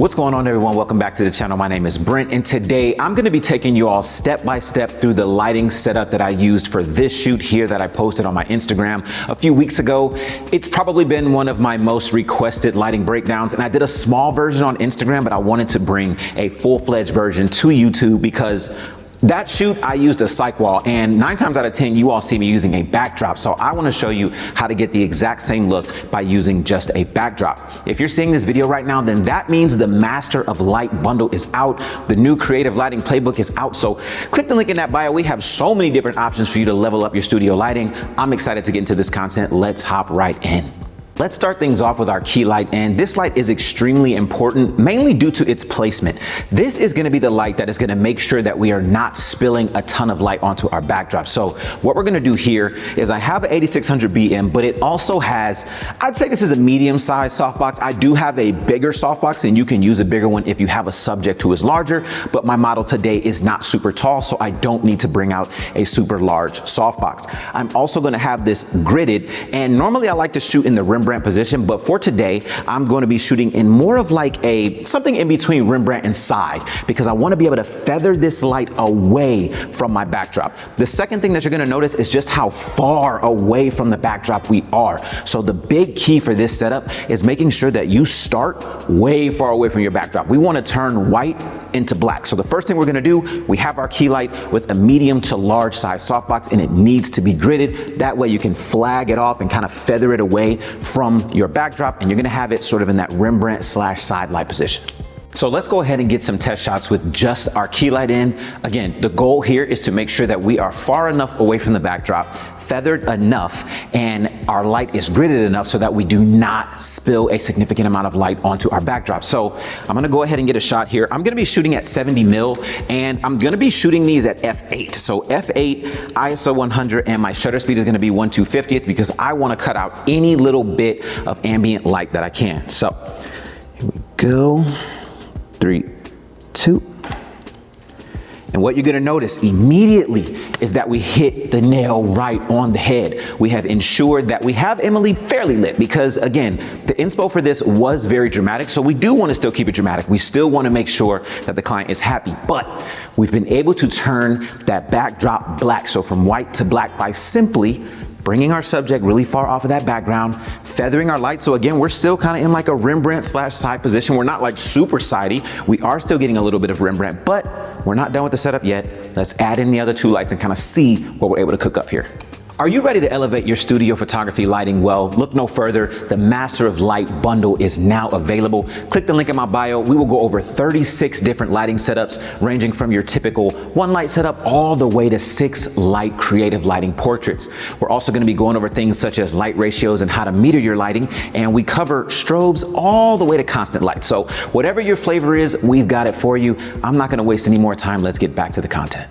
What's going on, everyone? Welcome back to the channel. My name is Brent, and today I'm going to be taking you all step by step through the lighting setup that I used for this shoot here that I posted on my Instagram a few weeks ago. It's probably been one of my most requested lighting breakdowns, and I did a small version on Instagram, but I wanted to bring a full-fledged version to YouTube because that shoot, I used a cyc wall, and 9 times out of 10, you all see me using a backdrop. So I want to show you how to get the exact same look by using just a backdrop. If you're seeing this video right now, then that means the Master of Light bundle is out. The new Creative Lighting Playbook is out. So click the link in that bio. We have so many different options for you to level up your studio lighting. I'm excited to get into this content. Let's hop right in. Let's start things off with our key light, and this light is extremely important, mainly due to its placement. This is gonna be the light that is gonna make sure that we are not spilling a ton of light onto our backdrop. So what we're gonna do here is I have an 8600 BM, but it also has, I'd say this is a medium-sized softbox. I do have a bigger softbox, and you can use a bigger one if you have a subject who is larger, but my model today is not super tall, so I don't need to bring out a super large softbox. I'm also gonna have this gridded, and normally I like to shoot in the Rembrandt position, but for today, I'm going to be shooting in more of like something in between Rembrandt and side, because I want to be able to feather this light away from my backdrop. The second thing that you're going to notice is just how far away from the backdrop we are. So the big key for this setup is making sure that you start way far away from your backdrop. We want to turn white into black. So the first thing we're going to do, we have our key light with a medium to large size softbox, and it needs to be gridded. That way you can flag it off and kind of feather it away from your backdrop, and you're gonna have it sort of in that Rembrandt / side light position. So let's go ahead and get some test shots with just our key light in. Again, the goal here is to make sure that we are far enough away from the backdrop, feathered enough, and our light is gridded enough so that we do not spill a significant amount of light onto our backdrop. So I'm gonna go ahead and get a shot here. I'm gonna be shooting at 70 mil, and I'm gonna be shooting these at f8. So f8, ISO 100, and my shutter speed is gonna be 1/250th because I wanna cut out any little bit of ambient light that I can. So here we go. 3, 2. And what you're gonna notice immediately is that we hit the nail right on the head. We have ensured that we have Emily fairly lit because, again, the inspo for this was very dramatic, so we do wanna still keep it dramatic. We still wanna make sure that the client is happy, but we've been able to turn that backdrop black, so from white to black, by simply bringing our subject really far off of that background, feathering our light. So again, we're still kind of in like a Rembrandt / side position. We're not like super sidey. We are still getting a little bit of Rembrandt, but we're not done with the setup yet. Let's add in the other 2 lights and kind of see what we're able to cook up here. Are you ready to elevate your studio photography lighting? Well, look no further. The Master of Light bundle is now available. Click the link in my bio. We will go over 36 different lighting setups, ranging from your typical 1 light setup all the way to 6 light creative lighting portraits. We're also going to be going over things such as light ratios and how to meter your lighting, and we cover strobes all the way to constant light. So whatever your flavor is, we've got it for you. I'm not going to waste any more time. Let's get back to the content.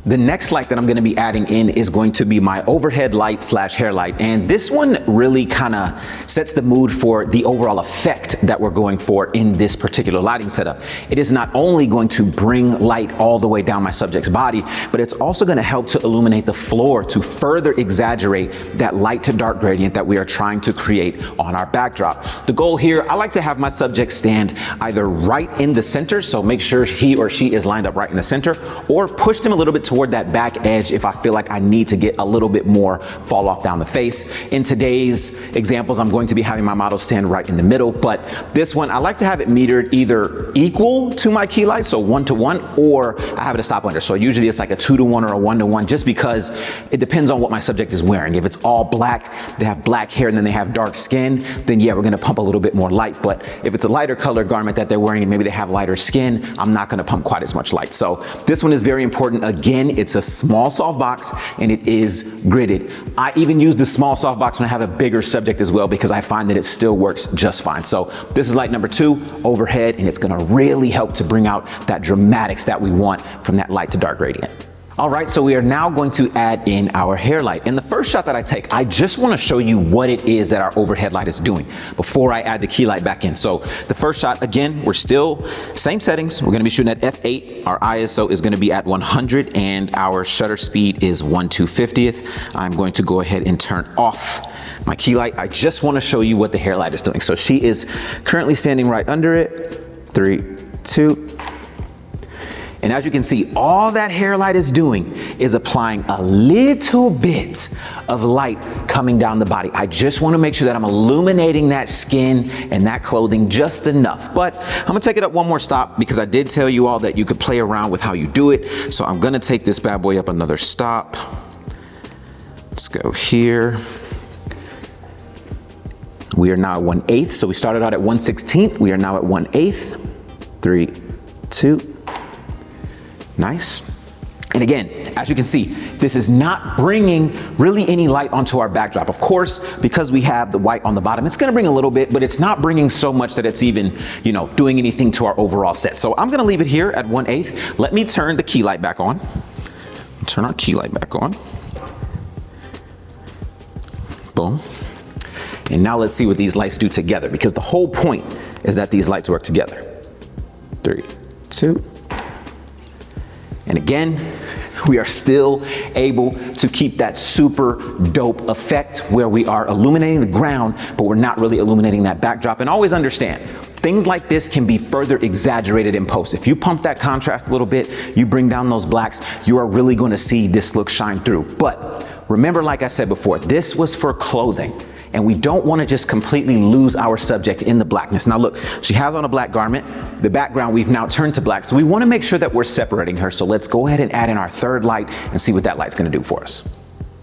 The next light that I'm gonna be adding in is going to be my overhead light / hair light. And this one really kind of sets the mood for the overall effect that we're going for in this particular lighting setup. It is not only going to bring light all the way down my subject's body, but it's also gonna help to illuminate the floor to further exaggerate that light to dark gradient that we are trying to create on our backdrop. The goal here, I like to have my subject stand either right in the center, so make sure he or she is lined up right in the center, or push them a little bit toward that back edge if I feel like I need to get a little bit more fall off down the face. In today's examples, I'm going to be having my model stand right in the middle, but this one, I like to have it metered either equal to my key light, so 1:1, or I have it a stop under. So usually it's like a 2:1 or a 1:1, just because it depends on what my subject is wearing. If it's all black, they have black hair and then they have dark skin, then yeah, we're gonna pump a little bit more light. But if it's a lighter color garment that they're wearing and maybe they have lighter skin, I'm not gonna pump quite as much light. So this one is very important. Again, it's a small softbox and it is gridded. I even use the small softbox when I have a bigger subject as well, because I find that it still works just fine. So this is light number 2, overhead, and it's gonna really help to bring out that dramatics that we want from that light to dark gradient. All right, so we are now going to add in our hair light. In the first shot that I take, I just wanna show you what it is that our overhead light is doing before I add the key light back in. So the first shot, again, we're still same settings. We're gonna be shooting at f8. Our ISO is gonna be at 100 and our shutter speed is 1/250th. I'm going to go ahead and turn off my key light. I just wanna show you what the hair light is doing. So she is currently standing right under it. 3, 2. And as you can see, all that hair light is doing is applying a little bit of light coming down the body. I just want to make sure that I'm illuminating that skin and that clothing just enough. But I'm gonna take it up one more stop because I did tell you all that you could play around with how you do it. So I'm gonna take this bad boy up another stop. Let's go here. We are now at 1/8. So we started out at 1/16. We are now at 1/8. 3, 2. Nice. And again, as you can see, this is not bringing really any light onto our backdrop. Of course, because we have the white on the bottom, it's gonna bring a little bit, but it's not bringing so much that it's even, doing anything to our overall set. So I'm gonna leave it here at 1/8. Let me turn the key light back on. Turn our key light back on. Boom. And now let's see what these lights do together, because the whole point is that these lights work together. 3, 2. And again, we are still able to keep that super dope effect where we are illuminating the ground, but we're not really illuminating that backdrop. And always understand, things like this can be further exaggerated in post. If you pump that contrast a little bit, you bring down those blacks, you are really going to see this look shine through. But remember, like I said before, this was for clothing. And we don't want to just completely lose our subject in the blackness. Now look, she has on a black garment. The background we've now turned to black. So we want to make sure that we're separating her. So let's go ahead and add in our third light and see what that light's going to do for us.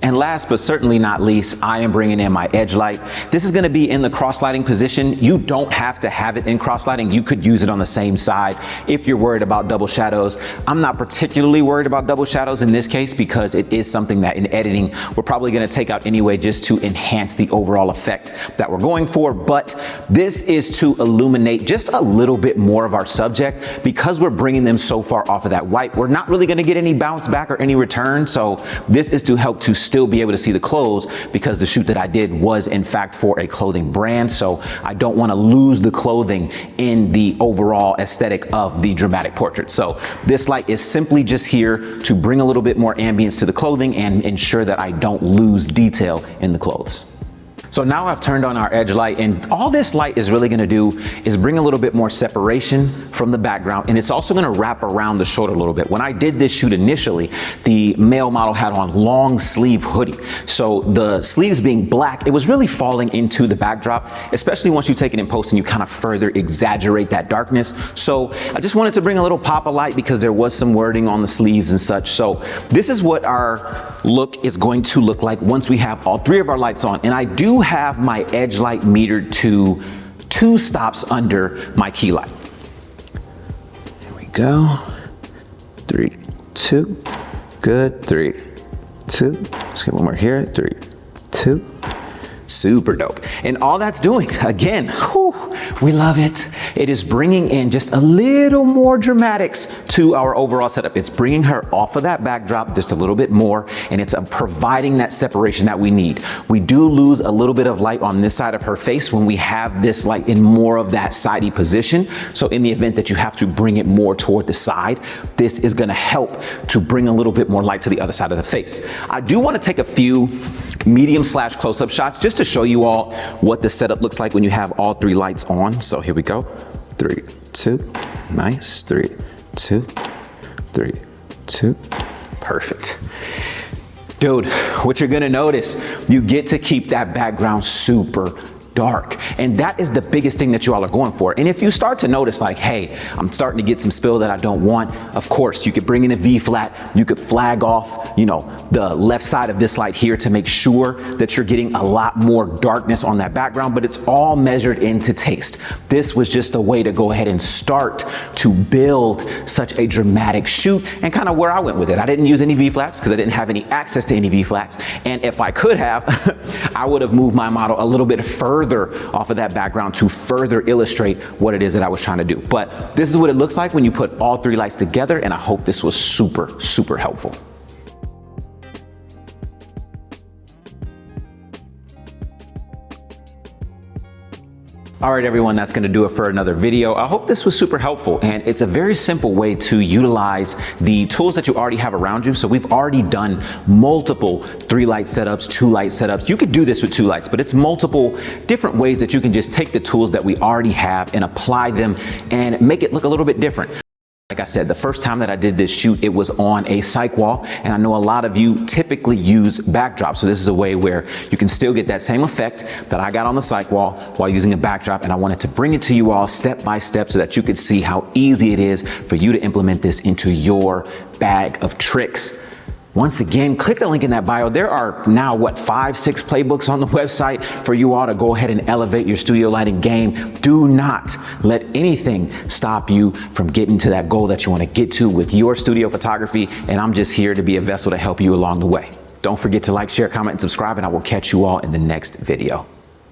And last but certainly not least, I am bringing in my edge light. This is going to be in the cross lighting position. You don't have to have it in cross lighting. You could use it on the same side if you're worried about double shadows. I'm not particularly worried about double shadows in this case because it is something that in editing we're probably going to take out anyway just to enhance the overall effect that we're going for. But this is to illuminate just a little bit more of our subject because we're bringing them so far off of that white. We're not really going to get any bounce back or any return. So this is to help to still be able to see the clothes because the shoot that I did was in fact for a clothing brand. So I don't want to lose the clothing in the overall aesthetic of the dramatic portrait. So this light is simply just here to bring a little bit more ambience to the clothing and ensure that I don't lose detail in the clothes. So now I've turned on our edge light, and all this light is really gonna do is bring a little bit more separation from the background, and it's also gonna wrap around the shoulder a little bit. When I did this shoot initially, the male model had on long sleeve hoodie. So the sleeves being black, it was really falling into the backdrop, especially once you take it in post and you kind of further exaggerate that darkness. So I just wanted to bring a little pop of light because there was some wording on the sleeves and such. So this is what our look is going to look like once we have all three of our lights on. And I do have my edge light metered to 2 stops under my key light. Here we go. 3, 2. Good. 3, 2. Let's get one more here. 3, 2. Super dope. And all that's doing, again, whew, we love it. It is bringing in just a little more dramatics to our overall setup. It's bringing her off of that backdrop just a little bit more, and it's providing that separation that we need. We do lose a little bit of light on this side of her face when we have this light in more of that sidey position. So in the event that you have to bring it more toward the side, this is gonna help to bring a little bit more light to the other side of the face. I do wanna take a few medium/close-up shots just to show you all what the setup looks like when you have all 3 lights on. So here we go. 3, 2, nice. 3, 2, 3, 2, perfect. Dude, what you're gonna notice, you get to keep that background super dark. And that is the biggest thing that you all are going for. And if you start to notice like, hey, I'm starting to get some spill that I don't want, of course, you could bring in a V flat, you could flag off, the left side of this light here to make sure that you're getting a lot more darkness on that background, but it's all measured into taste. This was just a way to go ahead and start to build such a dramatic shoot and kind of where I went with it. I didn't use any V flats because I didn't have any access to any V flats. And if I could have, I would have moved my model a little bit further off of that background to further illustrate what it is that I was trying to do. But this is what it looks like when you put all 3 lights together, and I hope this was super, super helpful. All right, everyone, that's gonna do it for another video. I hope this was super helpful, and it's a very simple way to utilize the tools that you already have around you. So we've already done multiple 3-light setups, 2-light setups. You could do this with 2 lights, but it's multiple different ways that you can just take the tools that we already have and apply them and make it look a little bit different. Like I said, the first time that I did this shoot, it was on a cyc wall, and I know a lot of you typically use backdrops. So this is a way where you can still get that same effect that I got on the cyc wall while using a backdrop, and I wanted to bring it to you all step by step so that you could see how easy it is for you to implement this into your bag of tricks. Once again, click the link in that bio. There are now, 5, 6 playbooks on the website for you all to go ahead and elevate your studio lighting game. Do not let anything stop you from getting to that goal that you want to get to with your studio photography, and I'm just here to be a vessel to help you along the way. Don't forget to like, share, comment, and subscribe, and I will catch you all in the next video.